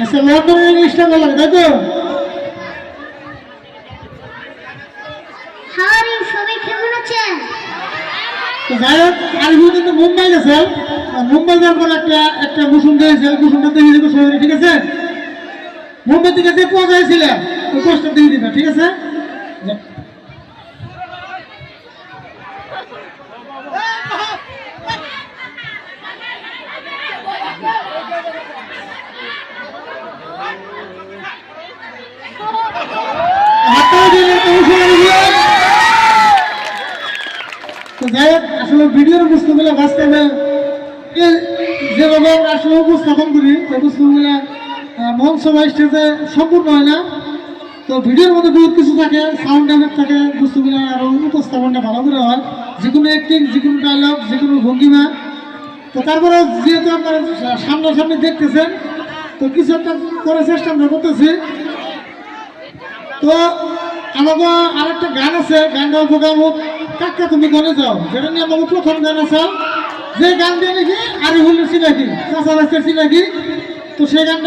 আচ্ছা লন্ডনের ইংলিশটা ভালো লাগে তাই তো? হাওয়ারি সবাই কেমন আছেন? তো যাই হোক আরিফুল কিন্তু মুম্বাই গেছে। মুম্বাই যাওয়ার পর একটা একটা কুসুম দিয়েছে, কুসুমটা দিয়ে দিবে শরীরে, ঠিক আছে? মুম্বাই থেকে যে পৌঁছায় ছিল ওই পোস্টটা দিয়ে দিবে, ঠিক আছে? তো যাই হোক আসলে ভিডিওর বস্তুগুলো বাস্তবে যেভাবে আমরা আসলে উপস্থাপন করি ওই বস্তুগুলো মঞ্চ বা স্টেজে সম্পূর্ণ হয় না। তো ভিডিওর মধ্যে বহুত কিছু থাকে, সাউন্ড এফেক্ট থাকে, বস্তুগুলো আরও উপস্থাপনটা ভালো করে হয়, যে কোনো অ্যাক্টিং, যে কোনো ডায়লগ, যে কোনো ভঙ্গিমা। তো তারপরে যেহেতু আপনারা সামনাসামনি দেখতেছেন, তো কিছু একটা করার চেষ্টা আমরা করতেছি। তো আমাকে আরেকটা গান আছে, গানটা উপগাম হোক কাকা তুমি গনে যাও, যেটা নিয়ে আমাকে প্রথম গান আছে, যে গান দিয়ে নাকি আরিফুল চিনাকি, কাঁচা রাস্তার চিনাকি। তো সেই গানটা